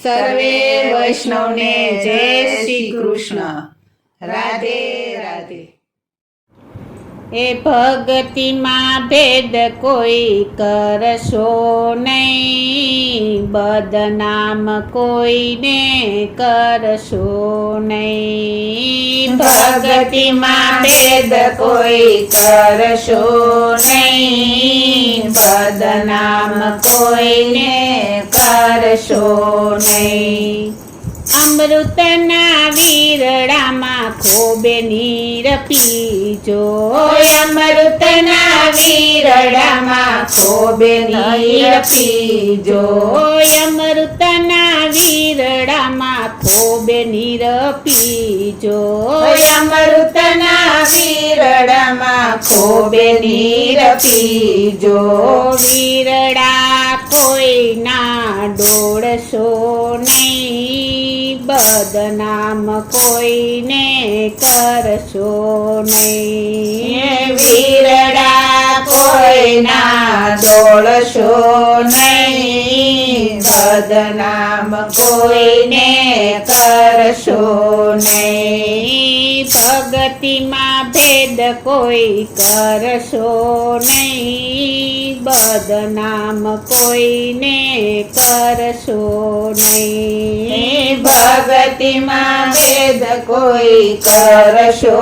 સર્વે વૈષ્ણવને જય શ્રી કૃષ્ણ. રાધે રાધે. એ ભગતિમાં ભેદ કોઈ કરશો નહીં, બદનામ કોઈને કરશો નહીં. ભગતિમાં ભેદ કોઈ કરશો નહીં, બદનામ કોઈને કરશો નહીં. અમૃતના વીરડામાં ખોબે નીર પીજો, અમૃતના વીરડામાં ખોબે નીર પીજો, અમૃતના વીરડામાં ખોબે નીર પીજો, અમૃતના વીરડામાં ખોબે નીર પીજો. વીરડા કોઈના ડોળશો નહીં, બદનામ કોઈને કરશો નહીં. વીરડા કોઈના દોડશો નહીં, બદનામ કોઈને કરશો નહીં. ભગતિમાં ભેદ કોઈ કરશો નહીં, બદનામ કોઈને કરશો નહીં. ભગતિમાં ભેદ કોઈ કરશો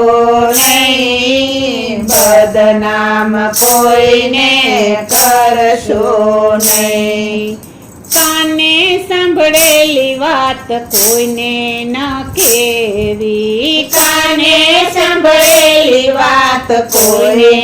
નહીં, બદનામ કોઈને કરશો નહીં. કાને સાંભળેલી વાત કોઈને ન કહેવી, કાને સાંભળેલી વાત કોઈને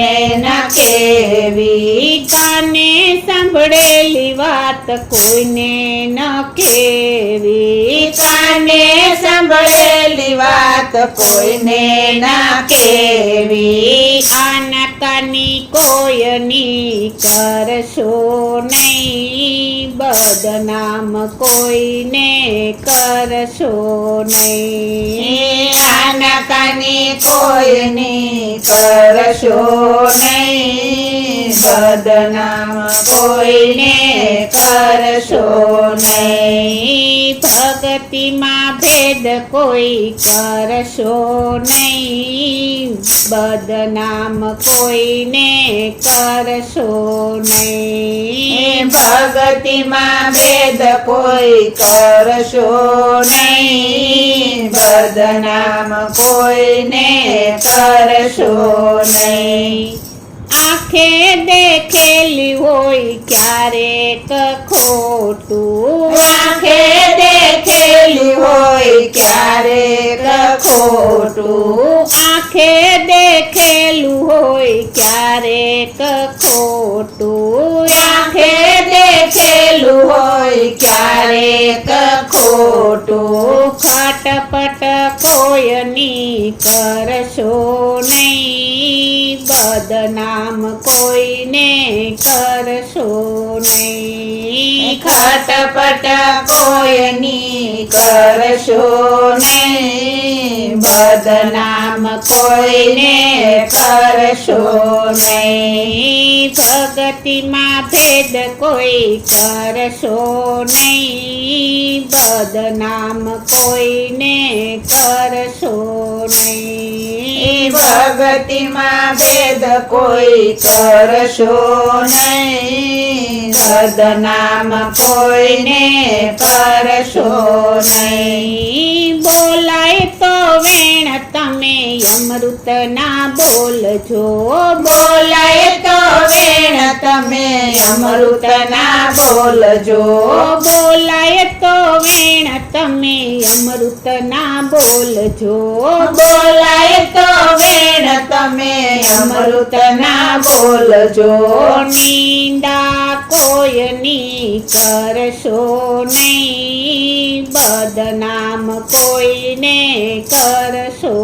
ન કહેવી, કાને સાંભળેલી વાત કોઈને ન કહેવી. કાને સાંભળેલી વાત કોઈને ના કહેવી. આનાકાની કોઈની કરશો નહીં, બદનામ કોઈને કરશો નહીં. આનાકાની કોઈની કરશો નહીં, બદનામ કોઈને કરશો નહીં. ભગતિમાં ભેદ કોઈ કરશો નહીં, બદનામ કોઈને કરશો નહીં. ભગતિમાં ભેદ કોઈ કરશો નહીં, બદનામ કોઈને કરશો નહીં. આંખે દેખેલી હોય ક્યારેક ખોટું, આંખે દેખેલી હોય ક્યારેક ખોટું, આંખે દેખેલું હોય ક્યારેક ખોટું, આંખે દેખેલું હોય ક્યારેક ખોટું. ખટપટ કોઈની કરશો નહીં, બદનામ કોઈને કરશો નહીં. ખટપટ કોઈની કરશો નહીં, બદનામ કોઈને કરશો નહીં. ભગતિમાં ભેદ કોઈ કરશો નહીં, બદનામ કોઈને કરશો નહીં. ભગતિમાં ભેદ કોઈ કરશો નહીં, બદનામ કોઈને કરશો નહીં. બોલાય તો વેણ તમે અમૃત ના બોલજો, બોલાય તો વેણ તમે અમૃત ના બોલજો, બોલાય તો વેણ તમે અમૃત ના બોલજો, બોલાય તો વેણ તમે અમૃત ના બોલજો. નિંદા કોઈની કરશો નહીં, બદનામ કોઈને કરશો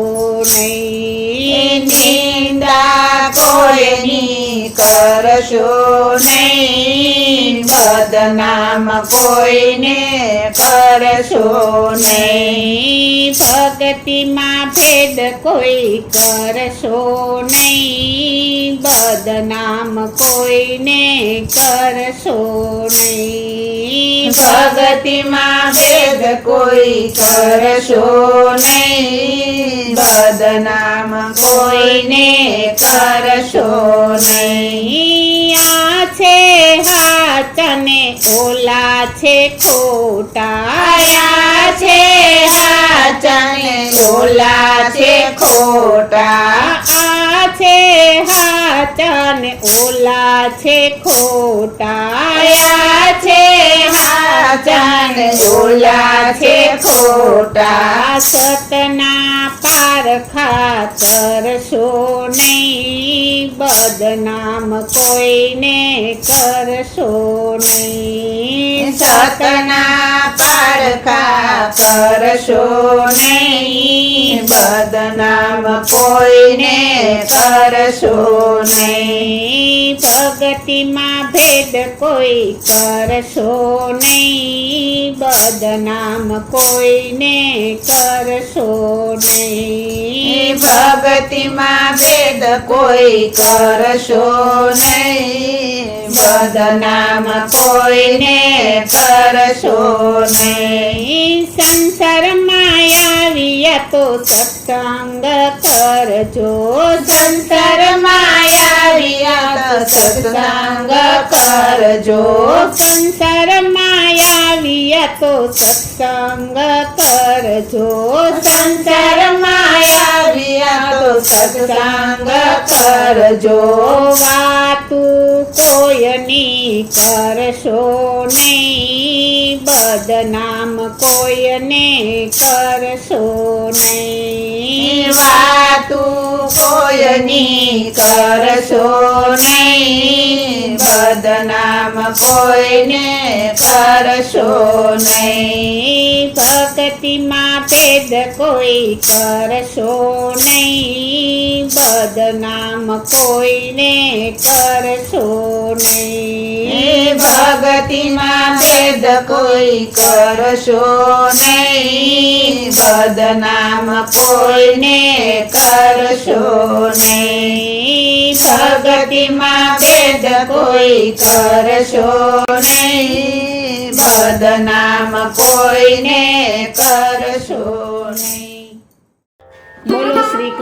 નહીં. નિંદા કોઈની કરશો નહીં, બદનામ કોઈને કરશો નહીં. ભક્તિમાં ભેદ કોઈ કરશો નહીં, બદનામ કોઈને કરશો નહીં. ભગતિમાં ભેદ કોઈ કરશો નહીં, બદનામ કોઈને કરશો નહીં. આ છે હાચને ઓલા છે ખોટા, આયા છે હાચને ઓલા છે ખોટા, આ છે હાચને ઓલા છે ખોટા, આયા છે હાચને ઓલા છે ખોટા. સતના પારખા કરશો નહીં, બદનામ કોઈને કરશો નહીં. સતના પારખા કરશો નહીં, બદનામ કોઈને કરશો નહીં. ભગતિમાં ભેદ કોઈ કરશો નહીં, બદનામ કોઈને કરશો નહીં. ભગતિમાં ભેદ કોઈ કરશો નહીં, બદનામ કોઈને કરશો નહીં. સંસારમાં આવ્યા તો સત્સંગ કરજો, સંસારમાં આવ્યા તો સત્સંગ કરજો, સંસારમાં આવ્યા તો સત્સંગ કરજો, સંસારમાં આવ્યા તો સત્સંગ કરજો. વાતું કોઈની કરશો નહીં, બદનામ કોઈને કરશો નહીં. વાતું કોઈની કરશો નહીં, બદનામ કોઈને કરશો નહીં. ભક્તિમાં ભેદ કોઈ કરશો નહીં, બદનામ કોઈને કરશો નહીં. ભગતિમાં ભેદ કોઈ કરશો નહીં, બદનામ કોઈને કરશો નહીં. ભગતિમાં ભેદ કોઈ કરશો નહીં, બદનામ કોઈને કરશો નહીં. બોલો શ્રી